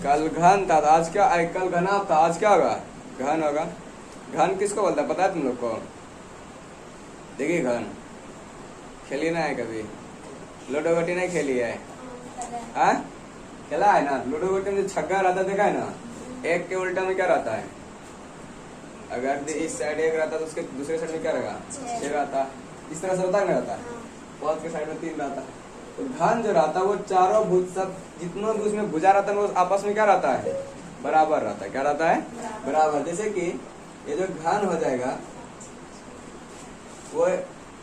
कल घन था तो आज क्या, कल घना था आज क्या होगा, घन होगा। घन किसको बोलता है पता है तुम लोग को? देखिए घन खेली ना है कभी? लूडो गोटी नहीं खेली है? हाँ खेला है ना? लूडो गोटी में जो छक्का रहता है देखा है ना, एक के उल्टा में क्या रहता है? अगर इस साइड एक रहता तो उसके दूसरे साइड में क्या रहेगा? 6 रहता। इस तरह से होता है ना, रहता बहुत के साइड में 3 रहता। तो घन जो रहता है वो चारों भुज सब जितना भी उसमें भुजा रहता है वो आपस में क्या रहता है? बराबर रहता है। क्या रहता है? बराबर। जैसे कि ये जो घन हो जाएगा वो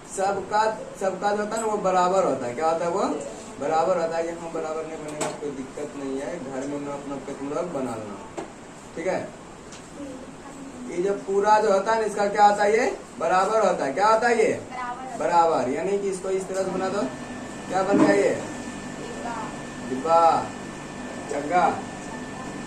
सबका जो होता है ना वो बराबर होता है। क्या होता है? वो बराबर होता है। यहाँ बराबर नहीं बनेगा कोई दिक्कत नहीं है, घर में नाप नाप के तुम लोग बना लेना, ठीक है। ये जो पूरा जो होता है ना इसका क्या होता है? ये बराबर होता है। क्या होता है? ये बराबर। यानी कि इसको इस तरह से बना दो, क्या बन गया? ये डिब्बा, चक्का,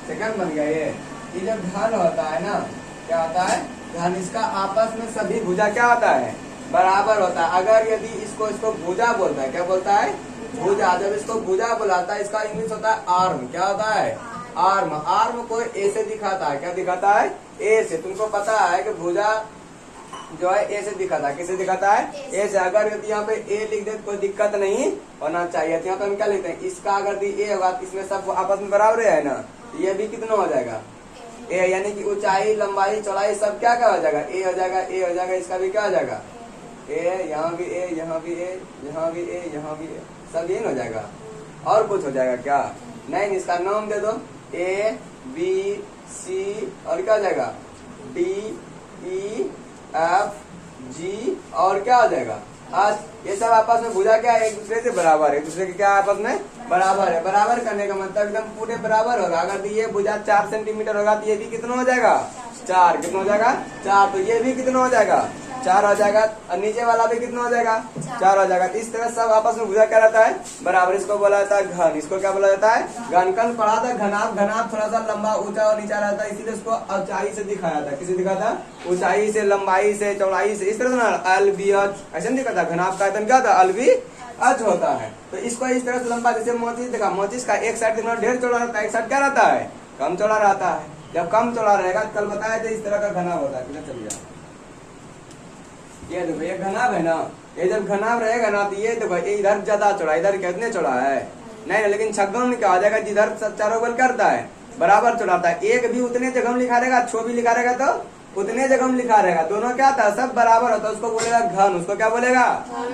सेकंड बन गया। ये जब घन होता है ना, क्या होता है? घन इसका आपस में सभी भुजा क्या होता है? बराबर होता है। अगर यदि इसको भुजा बोलता है, क्या बोलता है? भुजा। जब इसको भुजा बुलाता है इसका इंग्लिश होता है आर्म। क्या होता है? आर्म। आर्म को ए से दिखाता है। क्या दिखाता है? ए से। तुमको पता है कि भुजा जो है ए से दिखाता है। किसे दिखाता है? ए से। अगर यदि यहाँ पे ए लिख दे तो कोई दिक्कत नहीं होना चाहिए। तो यहाँ पे हम क्या लिखते हैं? इसका अगर ए होगा तो इसमें सब आपस में बराबर है ना, ये भी कितना हो जाएगा? ए। यानी कि ऊंचाई, लंबाई, चौड़ाई सब क्या क्या हो जाएगा? ए हो जाएगा। ए हो जाएगा। इसका भी क्या हो जाएगा? ए। यहाँ भी ए, यहाँ भी ए, यहाँ भी ए, यहाँ भी ए, सब ये हो जाएगा। और कुछ हो जाएगा क्या? नहीं। इसका नाम दे दो। ए, बी, सी और क्या हो जाएगा? डी, ई, एफ, जी और क्या हो जाएगा? आज ये सब आपस में भुजा क्या है? एक दूसरे से बराबर है। एक दूसरे के क्या आपस में? बराबर है। बराबर करने का मतलब एकदम पूरे बराबर होगा। अगर ये भुजा 4 सेंटीमीटर होगा तो ये भी कितना हो जाएगा? 4। कितना हो जाएगा? 4। तो ये भी कितना हो जाएगा? 4 हो जाएगा। और नीचे वाला भी कितना हो जाएगा? 4 हो जाएगा। इस तरह सब आपस में भुजा क्या रहता है? बराबर। इसको बोला जाता है घन। इसको क्या बोला जाता है? घन। कल पढ़ा था घनाभ। घनाभ थोड़ा सा लंबा, ऊंचा और नीचा रहता है, इसीलिए उसको ऊंचाई से दिखाया था। किसे दिखाता? ऊंचाई से, लंबाई से, चौड़ाई से, इस तरह से ना अल बी अच ऐसे नहीं दिखाता। घनाभ का आयतन क्या था? अल बी अच होता है। तो इसको इस तरह से लंबा, जैसे मोचिस देखा, मोचिस का एक साइड देखना ढेर चौड़ा रहता है, एक साइड क्या रहता है? कम चौड़ा रहता है। जब कम चौड़ा रहेगा कल बताया था इस तरह का घनाभ होता है। कितना चलिए ये देखो, ये घनाभ है ना, ये जब घनाभ रहेगा ना तो ये देखो इधर ज्यादा चौड़ा, इधर कितने चौड़ा है? नहीं, लेकिन छग्गम में क्या हो जाएगा? जिधर चारों बल करता है बराबर चौड़ाता है। एक भी उतने जगह में लिखा रहेगा, छो भी लिखा रहेगा तो उतने जगह में लिखा रहेगा। दोनों क्या था? सब बराबर होता है। उसको बोलेगा घन। उसको क्या बोलेगा?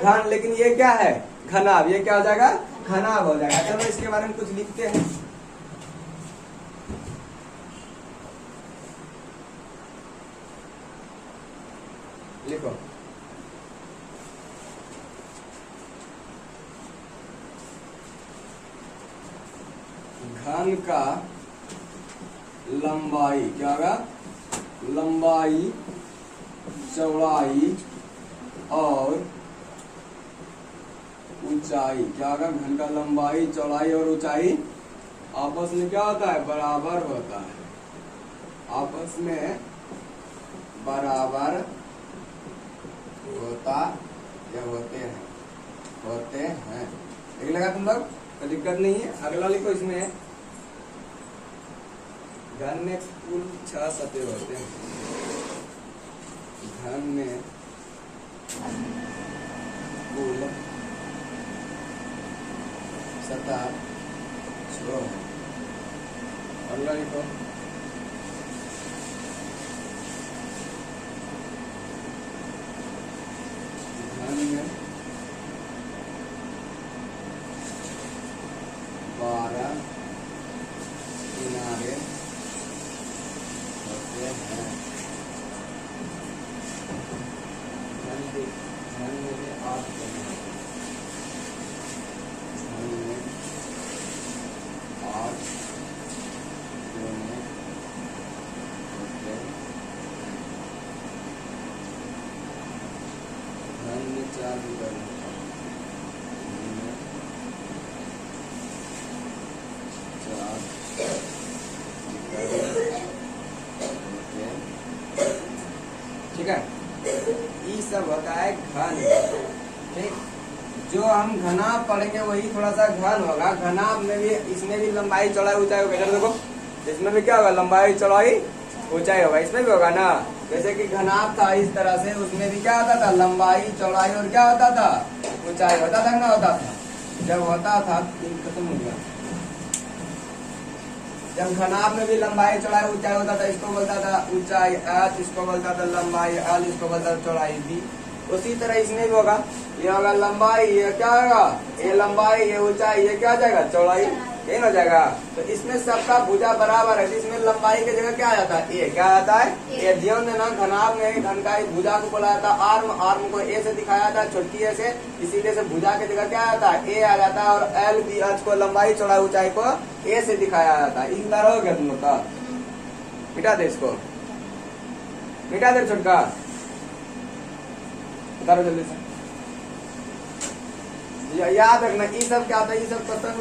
घन। लेकिन ये क्या है? घनाभ। ये क्या हो जाएगा? घनाभ हो जाएगा। चलो इसके बारे में कुछ लिखते हैं। लिखो। घन का लंबाई क्या होगा? लंबाई, चौड़ाई और ऊंचाई क्या होगा? घन का लंबाई, चौड़ाई और ऊंचाई आपस में क्या होता है? बराबर होता है। आपस में बराबर होता या होते हैं। एक लगा तुम लोग? कोई दिक्कत नहीं है। अगला लिखो। इसमें घन में कुल 6 सतह होते हैं। घन में कुल सतह 6 है। अगला लिखो। घन में 12 किनारे होते हैं। घन में 8 किनारे, घन में 8 कोने होते हैं। घन में 4 विकर्ण होता है। घन में 4 हम घनाभ पढ़ेंगे वही थोड़ा सा घन होगा। घनाभ में भी इसमें भी लंबाई चौड़ाई ऊंचाई होगा। इधर देखो, इसमें भी क्या होगा, लंबाई चौड़ाई ऊंचाई होगा, इसमें भी होगा ना। जैसे कि घनाभ था इस तरह से, उसमें भी क्या होता था, लंबाई चौड़ाई और क्या होता था, ऊंचाई होता था ना, होता था। जब होता था खत्म हो गया। जब घनाभ में भी लंबाई चौड़ाई ऊंचाई होता था, इसको बोलता था ऊंचाई h, इसको बोलता था लंबाई l, इसको बोलता था चौड़ाई b। उसी तरह इसमें भी होगा, ये होगा लंबाई, ये क्या होगा, ये लंबाई, ये ऊंचाई, ये क्या आ जाएगा, चौड़ाई, ये हो जाएगा। तो इसमें सबका भुजा बराबर है, इसमें लंबाई की जगह क्या आ जाता है, ए। क्या आता है, ए। ध्यान देना, घनाभ में घन का भुजा को बोला जाता है आर्म। आर्म को ए से दिखाया जाता है, छोटकी ए से, इसीलिए से भुजा की जगह क्या आता है, ए आ जाता है। और एल बी एच को लंबाई चौड़ाई ऊंचाई को ए से दिखाया जाता है। इस तरह हो गया तुम लोग का। मिटा दे इसको, मिटा दे छोटका, उतारो जल्दी से। याद रखना, ये सब क्या होता है, ये सब क्वेश्चन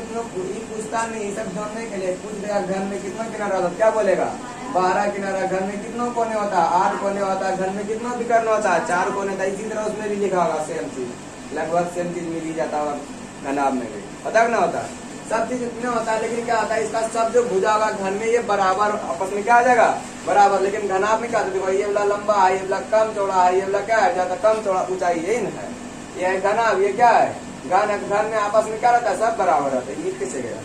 पूछता नहीं, ये सब जानने के लिए पूछ देगा। घन में कितना किनारा होता है, क्या बोलेगा, 12 किनारा। घन में कितना कोने होता है, 8 कोने होता है। घन में कितना विकर्ण होता है, 4 कोने था। इसी तरह उसमें भी लिखा होगा सेम चीज, लगभग सेम चीज मिल ही जाता होगा घनाभ में भी। पता है ना, होता है सब चीज इतना होता है। लेकिन क्या होता है, इसका सब जो भुजा होगा घन में ये बराबर आपस में क्या आ जाएगा, बराबर। लेकिन घनाभ में क्या होता है, ये वाला लंबा है, ये वाला कम चौड़ा है, ये वाला क्या है, ज्यादा कम चौड़ा ऊंचाई, यही ना है। ये घनाभ, ये क्या है, घन में आपस में क्या रहता है, सब बराबर रहता है। ये किससे गया,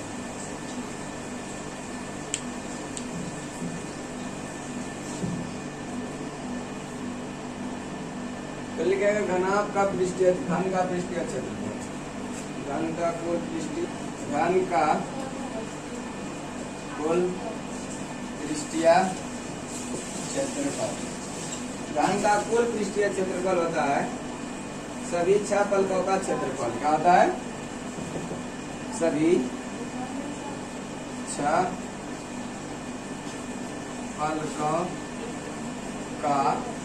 तो लिखेगा घनाभ का पृष्ठीय, घन का पृष्ठीय क्षेत्रफल, घन का कुल पृष्ठीय, घन का कुल पृष्ठीय क्षेत्रफल। घन का कुल पृष्ठीय क्षेत्रफल होता है सभी 6 फलकों का क्षेत्रफल। क्या होता है, सभी 6 फलकों का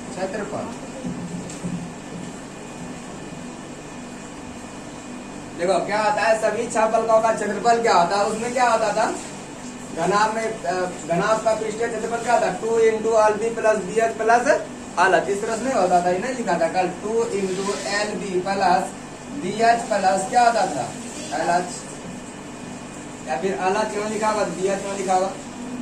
क्षेत्रफल। देखो क्या होता है, सभी 6 फलकों का क्षेत्रफल क्या होता है, उसमें क्या होता था, घनाभ में घनाभ का पृष्ठीय क्षेत्रफल क्या था, 2 into L B plus B H plus अलग। इस तरह से नहीं होता था, नहीं लिखा था कल, 2 into L B plus B H plus क्या होता था, एल एच, या फिर अलग क्यों लिखा होगा, बी एच क्यों लिखा होगा,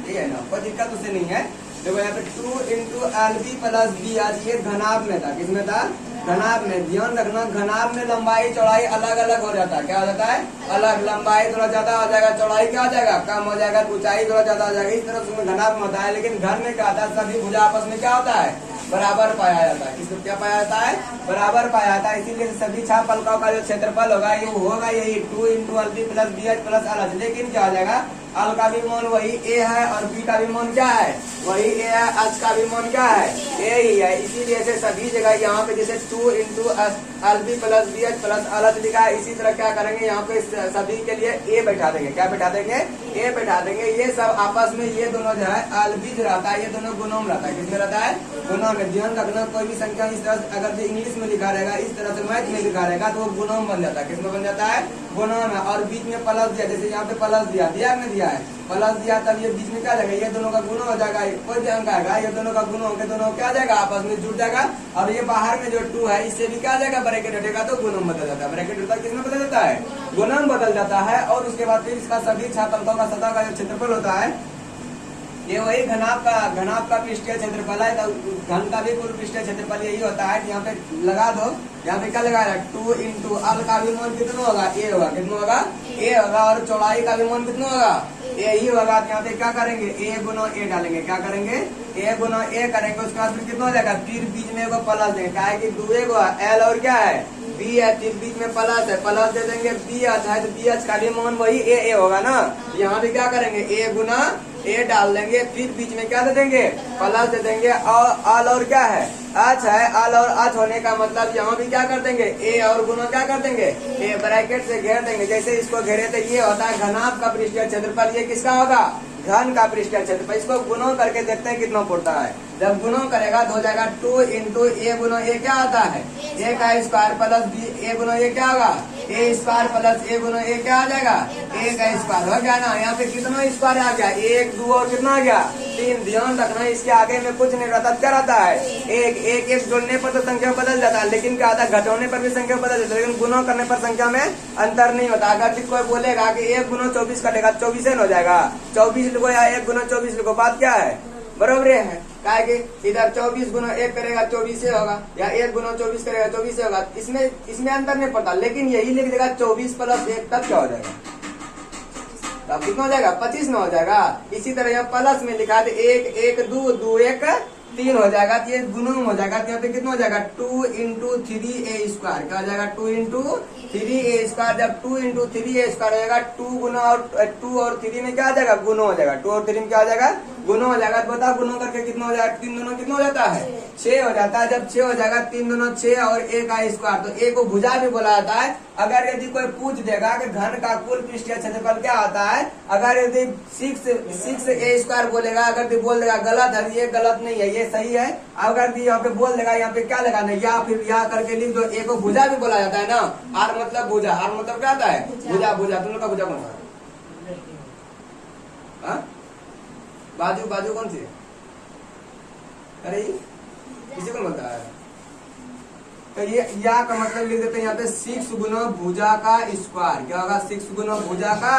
ठीक है ना, कोई दिक्कत उससे नहीं है। देखो यहाँ पे 2 into L B plus B H, ये घनाभ में था, किसमें था, घनाभ में। ध्यान रखना, घनाभ में लंबाई चौड़ाई अलग अलग हो जाता है। क्या हो जाता है, अलग। लंबाई थोड़ा ज्यादा हो जाएगा, चौड़ाई क्या हो जाएगा, कम हो जाएगा, ऊंचाई थोड़ा ज्यादा हो जाएगा। इस तरह से घनाभ में होता है। लेकिन घन में क्या होता है, सभी भुजा आपस में क्या होता है, बराबर पाया जाता है। किसको क्या पाया जाता है, बराबर पाया जाता है। इसीलिए सभी 6 फलकों का जो क्षेत्रफल होगा ये होगा यही 2 into L B plus B H plus L H. लेकिन क्या हो जाएगा, एल का भी मान वही ए है और बी का भी मान क्या है, वही ए है, एच का भी मान क्या है, ए ही है। इसीलिए से सभी जगह यहाँ पे जैसे 2 into L B plus B H plus L H लिखा है, इसी तरह क्या करेंगे, यहाँ पे सभी के लिए ए बैठा देंगे। क्या बैठा देंगे, ए बैठा देंगे। ये सब आपस में ये दोनों जो है एल बी जो रहता है, ये दोनों गुणों में रहता है। किसमें रहता है, गुणों में। ध्यान रखना, कोई भी संख्या इस तरह अगर जो इंग्लिश में लिखा रहेगा, इस तरह से मैथ में लिखा रहेगा, तो वो गुणों में बन जाता है। किसमें बन जाता है, गुणों में। और बीच में प्लस दिया, जैसे यहाँ पे प्लस दिया, दिया नहीं दिया है, प्लस दिया, तब ये बीच में क्या जाएगा, ये दोनों का गुणा हो जाएगा। कोई भी अंक आएगा, ये दोनों का गुणा होकर दोनों क्या जाएगा, आपस में जुड़ जाएगा। और ये बाहर में जो 2 है, इससे भी क्या जाएगा, ब्रैकेट हटेगा तो गुणा में बदल जाता है। ब्रैकेट हटता है, किसमें बदल जाता है, गुणा में बदल जाता है। और उसके बाद फिर इसका सभी 6 फलकों का सतह का जो क्षेत्रफल होता है, ये वही घनाभ का पृष्ठीय क्षेत्रफल है। तो घन का भी कुल पृष्ठीय क्षेत्रफल यही होता है। यहाँ पे लगा दो, यहाँ पे क्या लगाया, 2 इंटू एल का भी मान कितना होगा, ए होगा, कितना होगा, ए होगा। और चौड़ाई का भी मान कितना होगा, ए ही होगा। यहाँ पे क्या करेंगे, ए गुना ए डालेंगे। क्या करेंगे, ए गुना ए करेंगे। उसके बाद फिर कितना हो जाएगा, फिर बीच में एगो प्लस देंगे। क्या है कि 2 एल और क्या है, बी है, फिर बीच में प्लस है, प्लस दे देंगे। बी एच है तो बी एच का भी मान वही ए होगा ना। यहाँ भी क्या करेंगे, ए गुना ए डाल देंगे, फिर बीच में क्या दे देंगे, प्लस दे देंगे। और क्या है, एच है, एल और एच होने का मतलब यहाँ भी क्या कर देंगे, ए और गुना क्या कर देंगे, ए ब्रैकेट से घेर देंगे। जैसे इसको घेरे तो ये होता है घनाभ का पृष्ठीय क्षेत्रफल। ये किसका होगा, घन का पृष्ठीय क्षेत्रफल। इसको गुणा करके देखते हैं कितना पड़ता है। जब गुणों करेगा तो हो जाएगा 2 इंटू ए गुना ए क्या आता है ए का स्क्वायर प्लस बी ए गुना ए क्या होगा ए स्क्वायर प्लस ए गुना ए क्या आ जाएगा ए का स्क्वायर हो गया ना। यहाँ पे कितना स्क्वायर आ गया 1 2 और कितना आ गया 3। ध्यान रखना इसके आगे में कुछ नहीं रहता, क्या रहता है एक एक एक जोड़ने पर तो संख्या बदल जाता है, लेकिन क्या आता है घटाने पर भी संख्या बदल जाता है, लेकिन गुणा करने पर संख्या में अंतर नहीं होता। अगर कोई बोलेगा कि 1 गुना 24 कटेगा 24 हो जाएगा, 24 लिखो या 1 गुना 24 लिखो, बात क्या है बरोबर है। क्या कि इधर 24 गुना 1 करेगा 24 होगा, या 1 गुना 24 करेगा 24 होगा, इसमें अंतर नहीं पड़ता। लेकिन यही लिख देगा 24 प्लस 1 तब क्या हो जाएगा, तब कितना हो जाएगा 25 ना हो जाएगा। इसी तरह यहाँ प्लस में लिखा है 1 1 2 2 1 3 हो जाएगा, तो ये गुना हो जाएगा, तो यहाँ पे कितना हो जाएगा 2 इंटू 3a स्क्वायर, क्या हो जाएगा 2 इंटू 3a स्क्वायर। जब 2 इंटू 3a स्क्वायर हो जाएगा 2 गुना और 2 और 3 में क्या आ जाएगा गुना हो जाएगा, 2 और 3 में क्या हो जाएगा गुना हो जाएगा। तो बता गुना करके कितना हो जाएगा 3 दूना कितना हो जाता है 6 हो जाता है। जब 6 हो जाएगा 3 दूना 6 और a का स्क्वायर, तो a को भुजा भी बोला जाता है। अगर यदि कोई पूछ देगा कि घन का कुल पृष्ठीय क्षेत्रफल क्या होता है, अगर यदि 6a स्क्वायर बोलेगा, अगर बोल देगा गलत है, ये गलत नहीं है ये सही है, अगर यहाँ पे बोल देगा यहाँ पे क्या लगाना या फिर या करके लिख दो, ए को भुजा भी बोला जाता है ना। आर मतलब भुजा, आर मतलब क्या आता है भुजा, भुजा दोनों का भुजा कौन सा है, बाजू बाजू कौन सी है, अरे किसी को बोलता है। तो ये या का मतलब लिख देते हैं यहाँ पे 6 गुना भुजा का स्क्वायर, क्या होगा 6 गुना भुजा का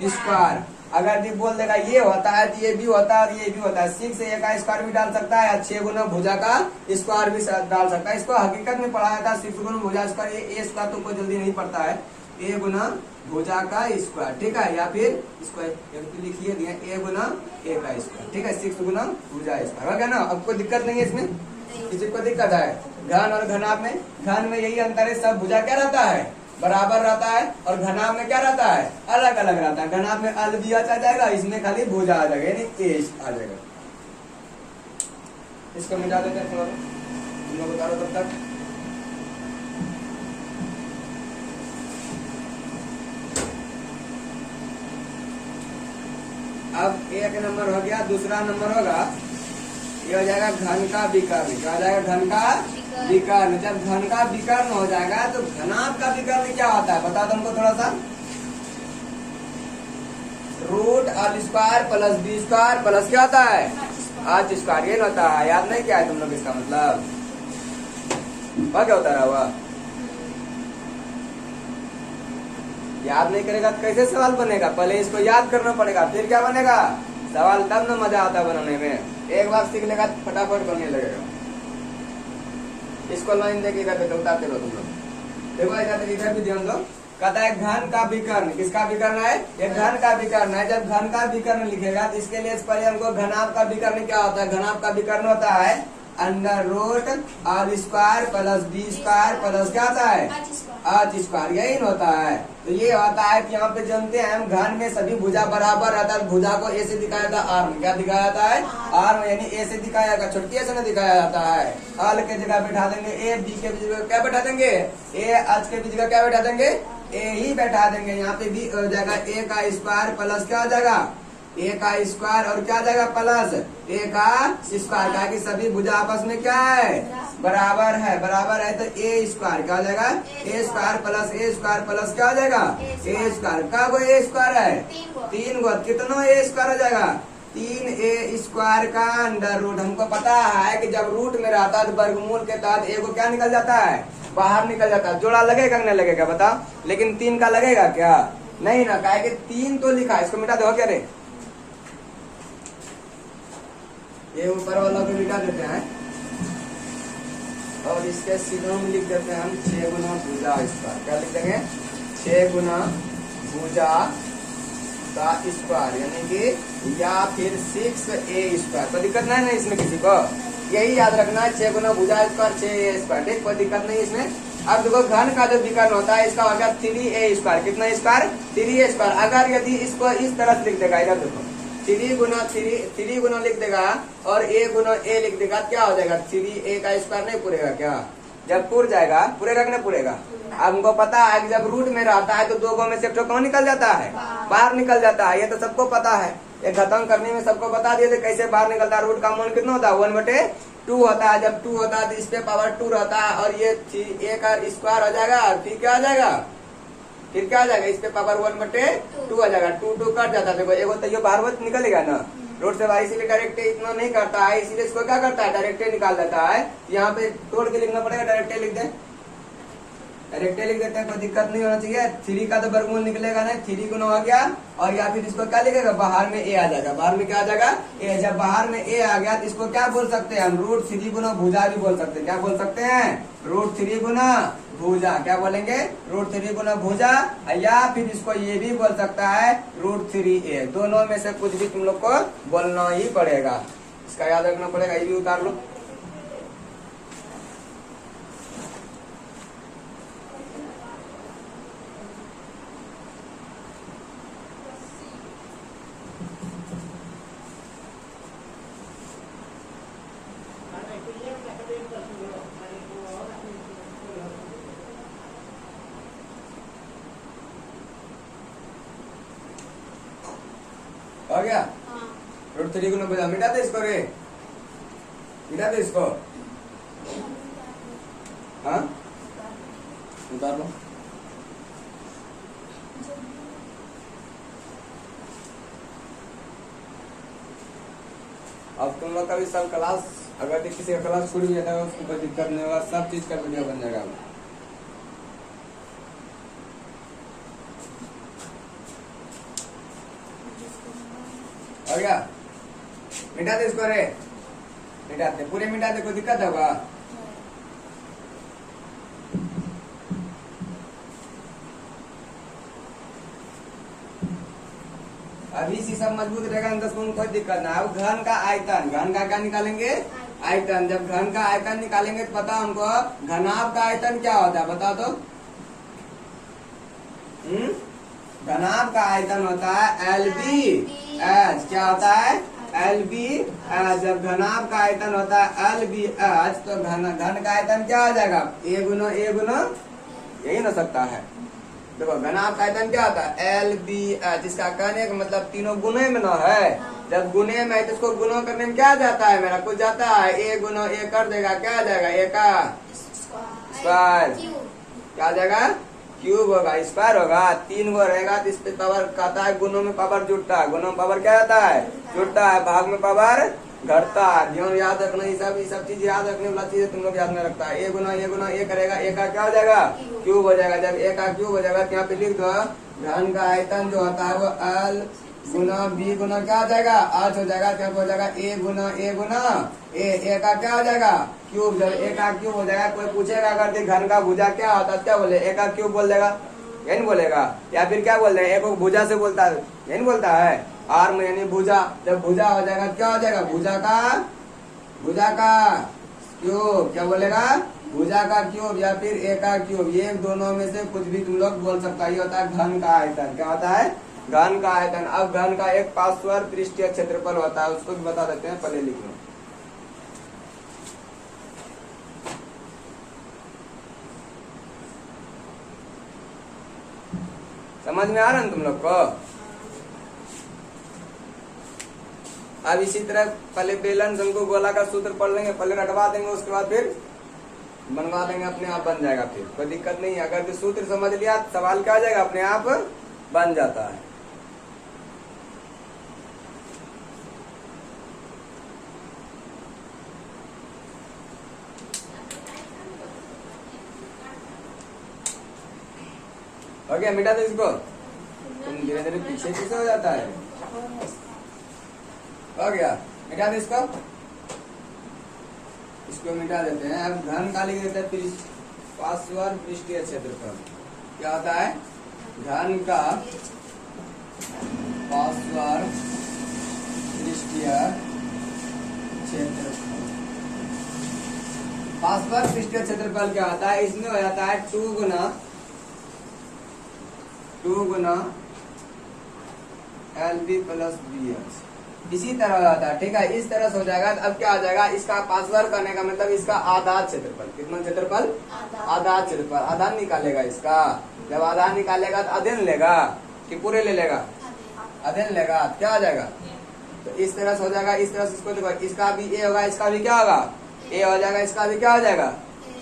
स्क्वायर। अगर भी बोल देगा ये होता है तो ये भी होता है और ये भी होता है, 6 से a का स्क्वायर भी डाल सकता है, 6 गुना भुजा का स्क्वायर भी डाल सकता है। इसको हकीकत में पढ़ाया था 6 गुना भुजा स्क्वायर, ये स्क्वायर तो कोई जल्दी नहीं पड़ता है, a गुना भुजा का स्क्वायर, ठीक है। या फिर इसको लिखिए दिया a गुना a का स्क्वायर, ठीक है 6 गुना भुजा स्क्वायर हो गया ना। अब कोई दिक्कत नहीं है इसमें, किसी को दिक्कत है। घन और घनाभ में, घन में यही अंतर है, सब भुजा क्या रहता है बराबर रहता है, और घनाभ में क्या रहता है अलग अलग रहता है। घनाभ में अल भी आ जाएगा, इसमें खाली भुजा आ जाएगा यानी एश आ जाएगा। इसको मिटा देते हैं थोड़ा, तुम लोग बता दो तब तक। अब एक नंबर हो गया, दूसरा नंबर होगा ये हो जाएगा घन का विकर्ण, क्या हो जाएगा घन का विकर्ण। जब घन का विकर्ण हो जाएगा तो घनाभ का विकर्ण क्या होता है बता दो हमको थोड़ा सा, root L square plus B square plus क्या होता है आच स्क्वायर, ये होता है। याद नहीं क्या है तुम लोग इसका मतलब, वह क्या होता है वह याद नहीं करेगा तो कैसे सवाल बनेगा, पहले इसको याद करना पड़ेगा फिर क्या बनेगा सवाल, तब ना मजा आता है बनाने में। एक बार सीख लेगा फटाफट बनने लगेगा। इसको लाइन देके इधर पे उतारते रहो तुम लोग, देखो इधर भी ध्यान दो। कहता है घन का विकर्ण, किसका विकर्ण है ये घन का विकर्ण है। जब घन का विकर्ण लिखेगा तो इसके लिए पहले हमको घनाभ का विकर्ण क्या होता है, घनाभ का विकर्ण होता है under root R square plus B square plus क्या आता है आच स्क्वायर, यही होता है। तो ये होता है कि यहाँ पे जानते हैं हम घन में सभी भुजा बराबर रहता है, भुजा को ए से दिखाया जाता है आर में, क्या दिखाया जाता है आर में, यानी ए से दिखाया जाएगा, छोटकी ए से नहीं दिखाया जाता है। अल के जगह बैठा देंगे ए, बी के जगह क्या बैठा देंगे ए, एच के जगह क्या बैठा देंगे ए ही बैठा देंगे। यहाँ पे भी हो जाएगा ए का स्क्वायर प्लस क्या हो जाएगा ए का स्क्वायर और क्या जाएगा प्लस ए का स्क्वायर, क्या कि सभी भुजा आपस में क्या है बराबर है, बराबर है। तो ए स्क्वायर क्या हो जाएगा ए स्क्वायर प्लस क्या हो जाएगा ए स्क्वायर, का वो ए स्क्वायर है 3 गो, कितना ए स्क्वायर हो जाएगा 3a स्क्वायर का अंडर रूट। हमको पता है कि जब रूट में रहता है तो वर्गमूल के तहत ए को क्या निकल जाता है बाहर निकल जाता है। जोड़ा लगेगा नहीं लगेगा बताओ, लेकिन 3 का लगेगा क्या नहीं ना, कहा कि 3 तो लिखा, इसको मिटा दो क्या रे, ये ऊपर वाला को मिटा देते हैं और इसके सीधों में लिख देते हैं हम 6 गुना भुजा स्क्वायर, क्या लिख देंगे 6 गुना भुजा का स्क्वायर, यानी कि या फिर 6a स्क्वायर। कोई दिक्कत नहीं है इसमें किसी को, यही याद रखना है 6 गुना भुजा स्क्वायर 6a स्क्वायर, ठीक कोई दिक्कत नहीं इसमें। अब देखो घन का जो विकर्ण होता है इसका हो गया 3a स्क्वायर, कितना स्क्वायर 3a स्क्वायर। अगर यदि इसको इस तरह से लिख देगा, इधर देखो 3 गुना लिख देगा और a गुना a लिख देगा, क्या हो जाएगा 3a का स्क्वायर नहीं पूरेगा क्या, जब पूर जाएगा पूरेगा कि नहीं पूरेगा। अब हमको पता है कि जब रूट में रहता है तो 2 गो में से एक कौन निकल जाता है बाहर निकल जाता है, ये तो सबको पता है। ये खत्म करने में सबको बता दिए थे कैसे बाहर निकलता है। रूट का मान कितना होता है 1/2 होता है। जब 2 होता है तो इस पे पावर 2 रहता है और ये a का स्क्वायर हो जाएगा और फिर क्या आ जाएगा, फिर क्या आ जाएगा, इस पे पावर 1/2 आ जाएगा। 2 कट जाता है। देखो एगो तो ये बाहर निकलेगा ना, रूट से बाहर, इसीलिए डायरेक्ट इतना नहीं करता है, इसीलिए इसको क्या करता है डायरेक्ट निकाल देता है। यहाँ पे तोड़ के लिखना पड़ेगा, डायरेक्ट लिख दे, डायरेक्ट लिख देते हैं, कोई दिक्कत नहीं होना चाहिए। 3 का तो वर्गमूल निकलेगा ना, 3 गुना हो गया और या फिर इसको क्या लिखेगा, बाहर में a आ जाएगा, बाहर में क्या आ जाएगा a। जब बाहर में a आ गया तो इसको क्या बोल सकते हैं हम, √3 गुना भुजा भी बोल सकते हैं। क्या बोल सकते हैं, √3 गुना भुजा। क्या बोलेंगे, √3 गुना भुजा, या फिर इसको ये भी बोल सकता है √3a। दोनों में से कुछ भी तुम लोग को बोलना ही पड़ेगा, इसका याद रखना पड़ेगा। ये भी उतार लो। हो गया, √3 गुना भुजा। मिटा दे इसको रे, मिटा दे इसको। हाँ उतार लो। अब तुम लोग का भी सब क्लास, अगर किसी का क्लास छूट गया था उसको कोई दिक्कत नहीं होगा, सब चीज का वीडियो बन जाएगा। हो गया, मिटा दे इसको रे, मिटा दे, पूरे मिटा दे, कोई दिक्कत होगा। अभी सी सब मजबूत रहेगा, 10 में कोई दिक्कत ना। अब घन का आयतन, घन का क्या निकालेंगे, आयतन। जब घन का आयतन निकालेंगे तो पता हमको घनाभ का आयतन क्या होता है, बताओ तो। घनाभ का आयतन होता है LBH। क्या होता है, LBH। जब घनाभ का आयतन होता है LBH तो घन का आयतन क्या हो जाएगा, a गुना यही ना सकता है। देखो घनाभ का आयतन क्या होता है LBH। इसका कहने का मतलब तीनों गुने में ना है। जब गुने में है तो इसको गुना करने में क्या जाता है, मेरा कुछ जाता है, a गुना a कर देगा, क्या आ जाएगा, a का स्क्वायर। क्या आ जाएगा, क्यूब होगा, स्क्वायर होगा। 3 गो रहेगा तो इस पे पावर कहता है, गुणों में पावर जुटता है, गुणों में पावर क्या आता है, जुटता है, भाग में पावर घटता है। ध्यान याद रखना, ये सब चीज याद रखने वाला चीज तुम लोग याद में रखता है। a गुना a करेगा, a का क्या हो जाएगा, क्यूब हो जाएगा। जब a का क्यूब हो जाएगा तो यहाँ पे लिख दो, घन का आयतन जो होता है वो L गुना B गुना क्या हो जाएगा, h हो जाएगा। क्या हो जाएगा, a गुना a का क्या हो जाएगा, क्यूब। जब a का क्यूब हो जाएगा, कोई पूछेगा अगर घन का भुजा क्या होता है, क्या बोले, a का क्यूब बोल देगा, यही बोलेगा। या फिर क्या बोल रहे हैं, a को भुजा से बोलता है, यही बोलता है, आर में यानी भुजा। जब भुजा हो जाएगा क्या हो जाएगा, भुजा का क्यूब। क्या बोलेगा, भुजा का क्यूब या फिर a का क्यूब। ये दोनों में से कुछ भी तुम लोग बोल सकता है। ये होता है घन का आयतन। क्या होता है, घन का आयतन। अब घन का एक पार्श्व पृष्ठीय क्षेत्रफल होता है, उसको भी बता देते हैं, पहले लिख लो। समझ में आ रहा है तुम लोग को। अब इसी तरह पहले बेलन शंकु गोला का सूत्र पढ़ लेंगे, पहले रटवा देंगे, उसके बाद फिर बनवा देंगे, अपने आप बन जाएगा। फिर कोई दिक्कत नहीं है, अगर सूत्र समझ लिया सवाल क्या आ जाएगा, अपने आप बन जाता है। हो गया, मिटा दो इसको। तुम धीरे धीरे पीछे हो जाता है। हो गया, मिटा दो इसको, इसको मिटा देते हैं। अब घन का लिख देते हैं, पार्श्व पृष्ठीय क्षेत्रफल। क्या होता है, घन का पार्श्व पृष्ठीय क्षेत्रफल। पार्श्व पृष्ठीय क्षेत्रफल क्या होता है, इसमें हो जाता है 2 गुना LB प्लस BH। इसी तरह हो जाता है, ठीक है, इस तरह से हो जाएगा। अब क्या आ जाएगा, इसका पार्श्व करने का मतलब इसका आधा क्षेत्रफल। कितना क्षेत्रफल, आधा क्षेत्रफल। आधा निकालेगा इसका, जब आधा निकालेगा तो आधे लेगा कि पूरे ले लेगा, अध्ययन लेगा क्या आ जाएगा, तो इस तरह से हो जाएगा। इस तरह से इसको देखो, इसका भी ए होगा, इसका भी क्या होगा, ए हो जाएगा, इसका भी क्या हो जाएगा,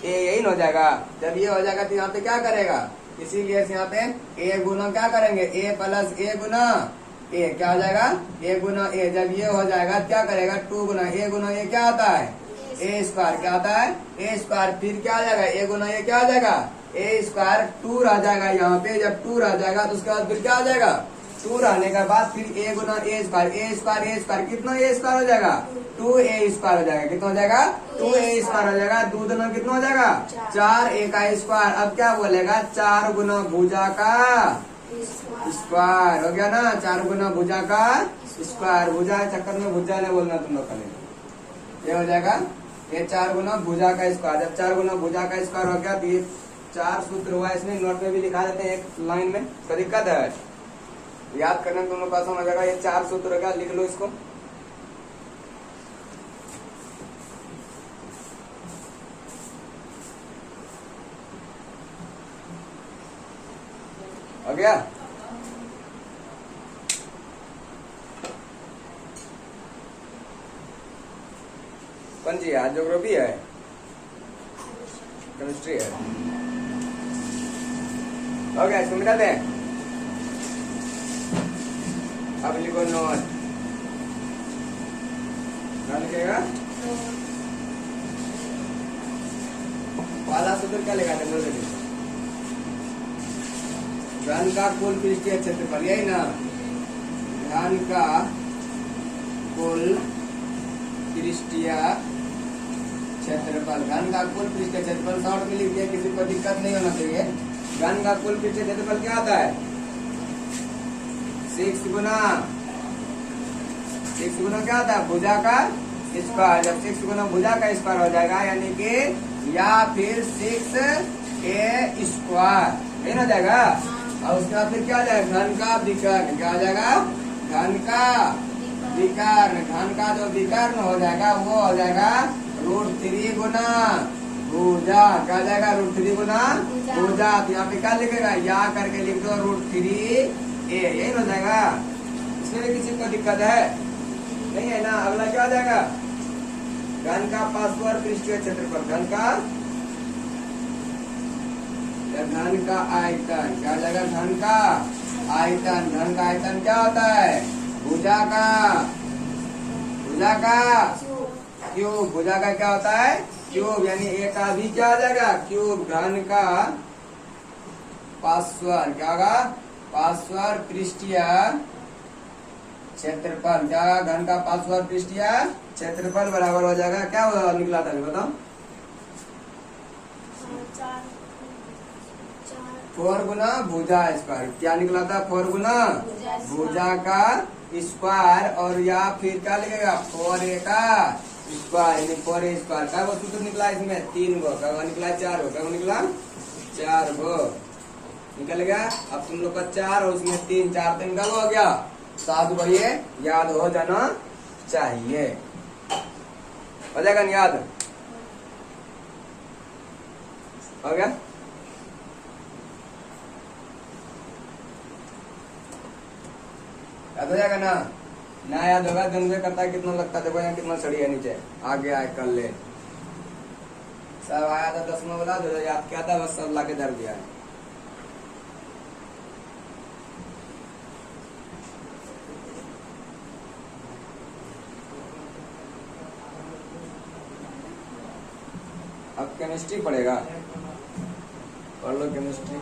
ए यही न हो जाएगा। जब ये हो जाएगा तो यहाँ पे क्या करेगा, इसीलिए यहाँ पे ए गुना क्या करेंगे, ए प्लस ए गुना ए क्या हो जाएगा, ए गुना ए। जब ये हो जाएगा क्या करेगा, 2 गुना ए क्या आता है, ए स्क्वायर क्या आता है, ए स्क्वायर। फिर क्या आ जाएगा, ए गुना ए क्या आ जाएगा, ए स्क्वायर 2 रह जाएगा यहाँ पे। जब 2 रह जाएगा तो उसके बाद फिर क्या आ जाएगा, 2 रहने के बाद फिर ए गुना ए स्क्वायर कितना ए स्क्वायर हो जाएगा, 2a स्क्वायर हो जाएगा। कितना हो जाएगा, 2a स्क्वायर हो जाएगा। 2 दुना कितना हो जाएगा, 4a का स्क्वायर। अब क्या बोलेगा, 4 गुना भुजा का स्क्वायर हो गया ना, 4 गुना भुजा का स्क्वायर। भुजा के चक्कर में भुजा नहीं बोलना तुम लोग कल, ये हो जाएगा ये 4 गुना भुजा का स्क्वायर। जब 4 गुना भुजा का स्क्वायर हो गया तो ये 4 सूत्र हुआ। इसमें नोट में भी लिखा देते हैं एक लाइन में, कोई दिक्कत है याद करने में तुम लोग का समझ आ जाएगा। ये 4 सूत्र होगा, लिख लो इसको। हो गया, कौन सी है, ज्योग्राफी है, केमिस्ट्री है। हो गया, इसको मिटा दें। अब लिखो नोट, क्या लिखेगा, पहला सूत्र क्या लिखा था, घन का कुल पृष्ठीय क्षेत्रफल, यही ना, घन का कुल पृष्ठीय क्षेत्रफल। घन का कुल पृष्ठीय क्षेत्रफल शॉर्ट में लिख दिया, किसी को दिक्कत नहीं होना चाहिए। घन का कुल पृष्ठीय क्षेत्रफल क्या आता है, 6 गुना क्या आता है, भुजा का स्क्वायर। जब 6 गुना भुजा का स्क्वायर हो जाएगा, यानी कि या फिर 6a स्क्वायर, यही ना जाएगा। और उसके बाद फिर क्या आ जाएगा, घन का विकर्ण, क्या आ जाएगा, घन का विकर्ण। घन का जो विकर्ण हो जाएगा वो हो जाएगा √3 गुना भुजा, क्या जाएगा, √3 गुना भुजा। तो यहाँ पे क्या लिखेगा, या करके लिख दो √3a, यही हो जाएगा। इसमें किसी को दिक्कत है नहीं है ना। अगला क्या आ जाएगा, घन का पार्श्व पृष्ठीय क्षेत्रफल, घन का आयतन, क्या जाएगा, घन का आयतन। घन का आयतन क्या होता है, भुजा का क्यूब। भुजा का क्या होता है, क्यूब, यानी ए का भी क्या आ जाएगा, क्यूब। घन का पार्श्व, क्या होगा, पार्श्व पृष्ठीय क्षेत्रफल, क्या होगा, घन का पार्श्व पृष्ठीय क्षेत्रफल बराबर हो जाएगा, क्या निकला था बताओ, 4 गुना भुजा स्क्वायर। क्या निकला था, 4 गुना भुजा का स्क्वायर। और या फिर क्या लिखेगा, 4a का स्क्वायर, यानी 4a स्क्वायर का वो सूत्र निकला इसमें 3 गो, क्या निकला 4 गो, क्या निकला 4 गो निकल गया। अब तुम लोग का 4 और उसमें 3, 4 3 का हो गया 7 गो, ये याद हो जाना चाहिए। हो जाएगा याद, हो गया। याद हो जाएगा ना याद होगा, गंदे करता है कितना लगता है, देखो यहाँ कितना सड़ी है नीचे, आगे आए कर ले। सब आया था 10वां वाला, जो याद किया था बस सब लाके धर दिया है। अब केमिस्ट्री पढ़ेगा, पढ़ लो केमिस्ट्री।